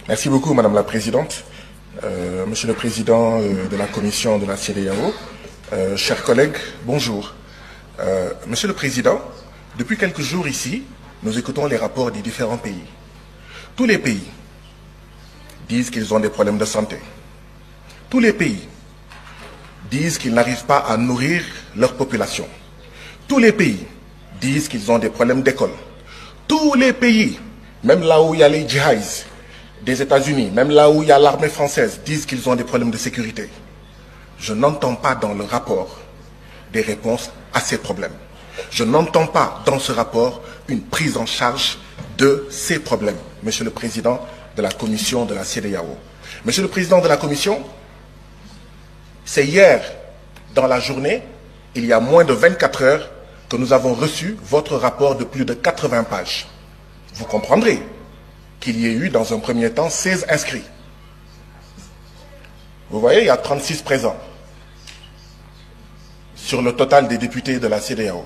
Merci beaucoup, Madame la Présidente. Monsieur le Président de la Commission de la CEDEAO, chers collègues, bonjour. Monsieur le Président, depuis quelques jours ici, nous écoutons les rapports des différents pays. Tous les pays disent qu'ils ont des problèmes de santé. Tous les pays disent qu'ils n'arrivent pas à nourrir leur population. Tous les pays disent qu'ils ont des problèmes d'école. Tous les pays, même là où il y a les djihadistes des États-Unis, même là où il y a l'armée française, disent qu'ils ont des problèmes de sécurité. Je n'entends pas dans le rapport des réponses à ces problèmes. Je n'entends pas dans ce rapport une prise en charge de ces problèmes. Monsieur le Président de la Commission de la CEDEAO. Monsieur le Président de la Commission, c'est hier, dans la journée, il y a moins de 24 heures, que nous avons reçu votre rapport de plus de 80 pages. Vous comprendrez qu'il y ait eu, dans un premier temps, 16 inscrits. Vous voyez, il y a 36 présents sur le total des députés de la CEDEAO.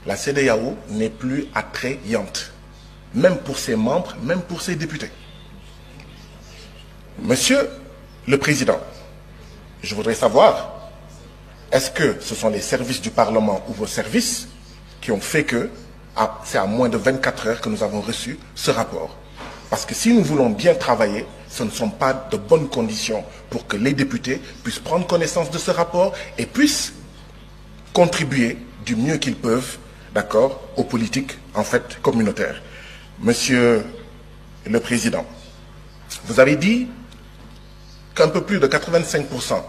La CEDEAO n'est plus attrayante, même pour ses membres, même pour ses députés. Monsieur le Président, je voudrais savoir, est-ce que ce sont les services du Parlement ou vos services qui ont fait que c'est à moins de 24 heures que nous avons reçu ce rapport? Parce que si nous voulons bien travailler, ce ne sont pas de bonnes conditions pour que les députés puissent prendre connaissance de ce rapport et puissent contribuer du mieux qu'ils peuvent, d'accord, aux politiques, en fait, communautaires. Monsieur le Président, vous avez dit qu'un peu plus de 85%,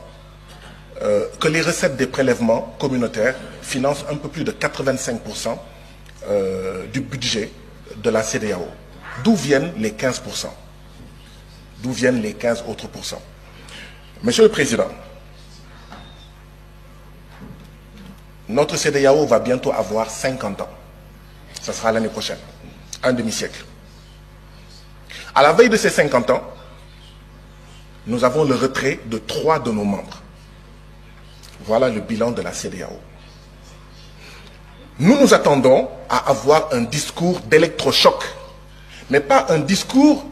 que les recettes des prélèvements communautaires financent un peu plus de 85% du budget de la CEDEAO. D'où viennent les 15%? D'où viennent les 15 autres pourcents? Monsieur le Président, notre CEDEAO va bientôt avoir 50 ans. Ça sera l'année prochaine, un demi-siècle. À la veille de ces 50 ans, nous avons le retrait de 3 de nos membres. Voilà le bilan de la CEDEAO. Nous nous attendons à avoir un discours d'électrochoc, mais pas un discours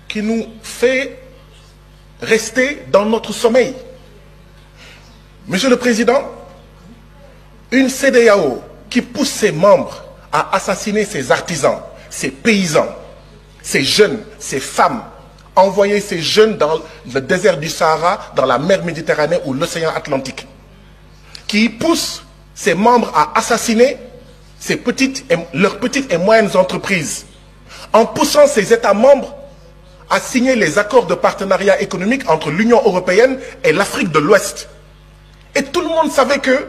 qui nous fait rester dans notre sommeil. Monsieur le Président, une CEDEAO qui pousse ses membres à assassiner ses artisans, ses paysans, ses jeunes, ses femmes, envoyer ces jeunes dans le désert du Sahara, dans la mer Méditerranée ou l'océan Atlantique, qui pousse ses membres à assassiner leurs petites et moyennes entreprises, en poussant ces États membres à signer les accords de partenariat économique entre l'Union européenne et l'Afrique de l'Ouest. Et tout le monde savait que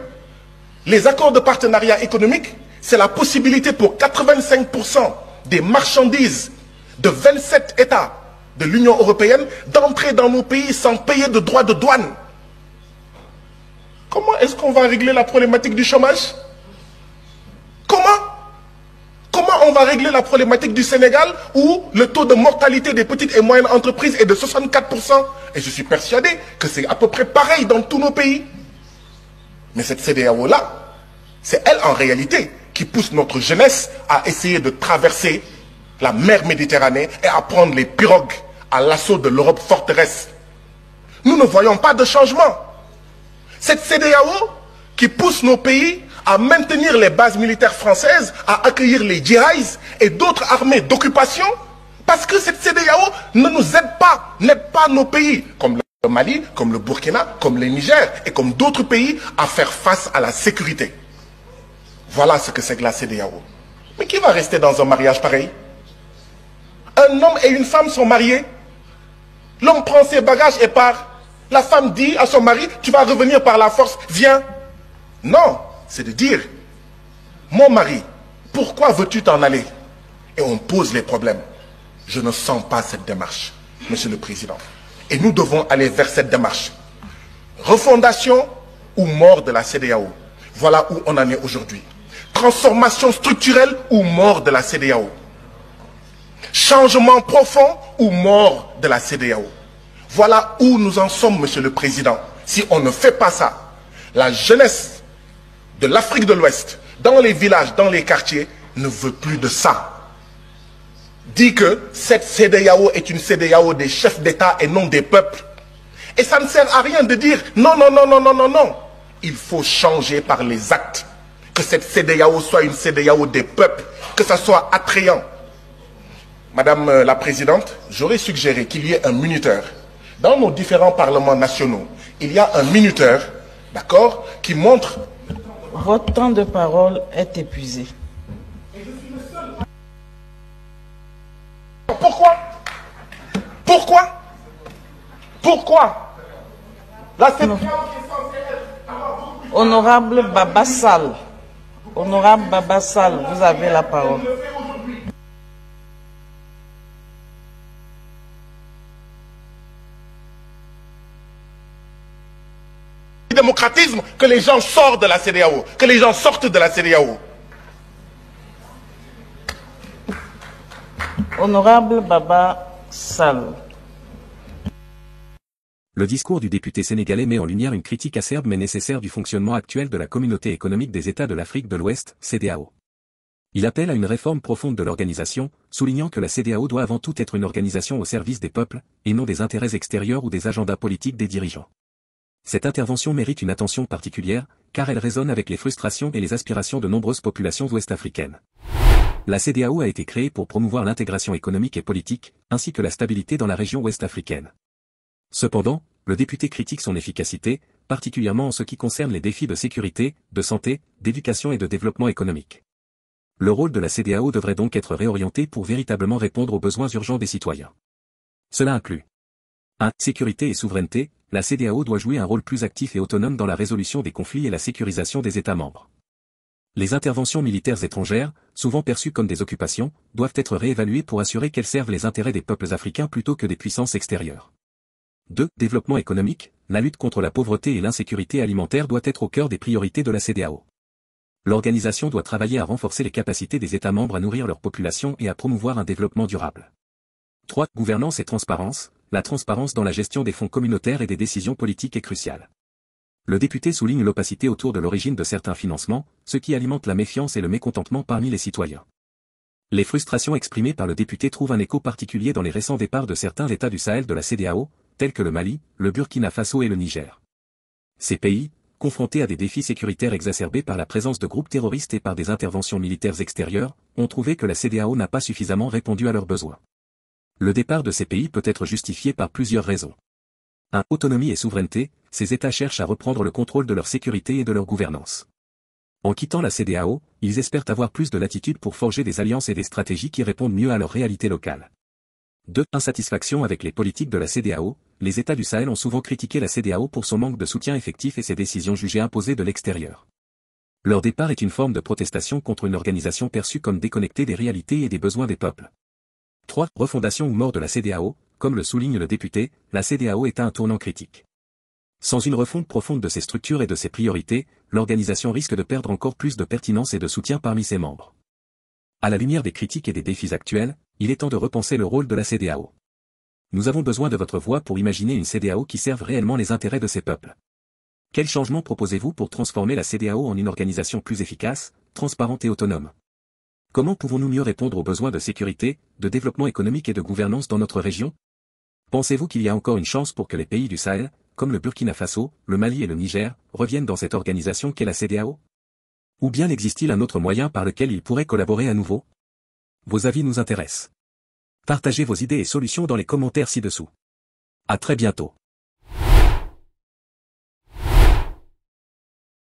les accords de partenariat économique, c'est la possibilité pour 85% des marchandises de 27 États de l'Union européenne d'entrer dans nos pays sans payer de droits de douane. Comment est-ce qu'on va régler la problématique du chômage? Comment on va régler la problématique du Sénégal où le taux de mortalité des petites et moyennes entreprises est de 64%? Et je suis persuadé que c'est à peu près pareil dans tous nos pays. Mais cette CEDEAO-là, c'est elle en réalité qui pousse notre jeunesse à essayer de traverser la mer Méditerranée et à prendre les pirogues à l'assaut de l'Europe forteresse. Nous ne voyons pas de changement. Cette CEDEAO qui pousse nos pays à maintenir les bases militaires françaises, à accueillir les djihadistes et d'autres armées d'occupation, parce que cette CEDEAO ne nous n'aide pas nos pays, comme le Mali, comme le Burkina, comme le Niger et comme d'autres pays, à faire face à la sécurité. Voilà ce que c'est que la CEDEAO. Mais qui va rester dans un mariage pareil? Un homme et une femme sont mariés. L'homme prend ses bagages et part. La femme dit à son mari, tu vas revenir par la force, viens. Non, c'est de dire, mon mari, pourquoi veux-tu t'en aller? Et on pose les problèmes. Je ne sens pas cette démarche, Monsieur le Président. Et nous devons aller vers cette démarche. Refondation ou mort de la CEDEAO. Voilà où on en est aujourd'hui. Transformation structurelle ou mort de la CEDEAO. Changement profond ou mort de la CEDEAO. Voilà où nous en sommes, Monsieur le Président. Si on ne fait pas ça, la jeunesse de l'Afrique de l'Ouest, dans les villages, dans les quartiers, ne veut plus de ça. dit que cette CEDEAO est une CEDEAO des chefs d'État et non des peuples. Et ça ne sert à rien de dire non, non, non, non, non, non, non. Il faut changer par les actes. Que cette CEDEAO soit une CEDEAO des peuples, que ça soit attrayant. Madame la Présidente, j'aurais suggéré qu'il y ait un minuteur. Dans nos différents parlements nationaux, il y a un minuteur, d'accord, qui montre... Votre temps de parole est épuisé. Pourquoi? Pourquoi? Pourquoi? La CEDEAO qui est censée être... Honorable Baba Sall, Honorable Baba Sall, vous avez la parole. Démocratisme, que les gens sortent de la CEDEAO, que les gens sortent de la CEDEAO. Honorable Baba Sall. Le discours du député sénégalais met en lumière une critique acerbe mais nécessaire du fonctionnement actuel de la Communauté économique des États de l'Afrique de l'Ouest, CEDEAO. Il appelle à une réforme profonde de l'organisation, soulignant que la CEDEAO doit avant tout être une organisation au service des peuples, et non des intérêts extérieurs ou des agendas politiques des dirigeants. Cette intervention mérite une attention particulière, car elle résonne avec les frustrations et les aspirations de nombreuses populations ouest-africaines. La CEDEAO a été créée pour promouvoir l'intégration économique et politique, ainsi que la stabilité dans la région ouest-africaine. Cependant, le député critique son efficacité, particulièrement en ce qui concerne les défis de sécurité, de santé, d'éducation et de développement économique. Le rôle de la CEDEAO devrait donc être réorienté pour véritablement répondre aux besoins urgents des citoyens. Cela inclut 1. Sécurité et souveraineté. La CEDEAO doit jouer un rôle plus actif et autonome dans la résolution des conflits et la sécurisation des États membres. Les interventions militaires étrangères, souvent perçues comme des occupations, doivent être réévaluées pour assurer qu'elles servent les intérêts des peuples africains plutôt que des puissances extérieures. 2. Développement économique. La lutte contre la pauvreté et l'insécurité alimentaire doit être au cœur des priorités de la CEDEAO. L'organisation doit travailler à renforcer les capacités des États membres à nourrir leur population et à promouvoir un développement durable. 3. Gouvernance et transparence. La transparence dans la gestion des fonds communautaires et des décisions politiques est cruciale. Le député souligne l'opacité autour de l'origine de certains financements, ce qui alimente la méfiance et le mécontentement parmi les citoyens. Les frustrations exprimées par le député trouvent un écho particulier dans les récents départs de certains États du Sahel de la CEDEAO, tels que le Mali, le Burkina Faso et le Niger. Ces pays, confrontés à des défis sécuritaires exacerbés par la présence de groupes terroristes et par des interventions militaires extérieures, ont trouvé que la CEDEAO n'a pas suffisamment répondu à leurs besoins. Le départ de ces pays peut être justifié par plusieurs raisons. 1. Autonomie et souveraineté, ces États cherchent à reprendre le contrôle de leur sécurité et de leur gouvernance. En quittant la CEDEAO, ils espèrent avoir plus de latitude pour forger des alliances et des stratégies qui répondent mieux à leur réalité locale. 2. Insatisfaction avec les politiques de la CEDEAO, les États du Sahel ont souvent critiqué la CEDEAO pour son manque de soutien effectif et ses décisions jugées imposées de l'extérieur. Leur départ est une forme de protestation contre une organisation perçue comme déconnectée des réalités et des besoins des peuples. 3. Refondation ou mort de la CEDEAO, comme le souligne le député, la CEDEAO est à un tournant critique. Sans une refonte profonde de ses structures et de ses priorités, l'organisation risque de perdre encore plus de pertinence et de soutien parmi ses membres. À la lumière des critiques et des défis actuels, il est temps de repenser le rôle de la CEDEAO. Nous avons besoin de votre voix pour imaginer une CEDEAO qui serve réellement les intérêts de ses peuples. Quels changements proposez-vous pour transformer la CEDEAO en une organisation plus efficace, transparente et autonome? Comment pouvons-nous mieux répondre aux besoins de sécurité, de développement économique et de gouvernance dans notre région? Pensez-vous qu'il y a encore une chance pour que les pays du Sahel, comme le Burkina Faso, le Mali et le Niger, reviennent dans cette organisation qu'est la CEDEAO? Ou bien existe-t-il un autre moyen par lequel ils pourraient collaborer à nouveau? Vos avis nous intéressent. Partagez vos idées et solutions dans les commentaires ci-dessous. À très bientôt.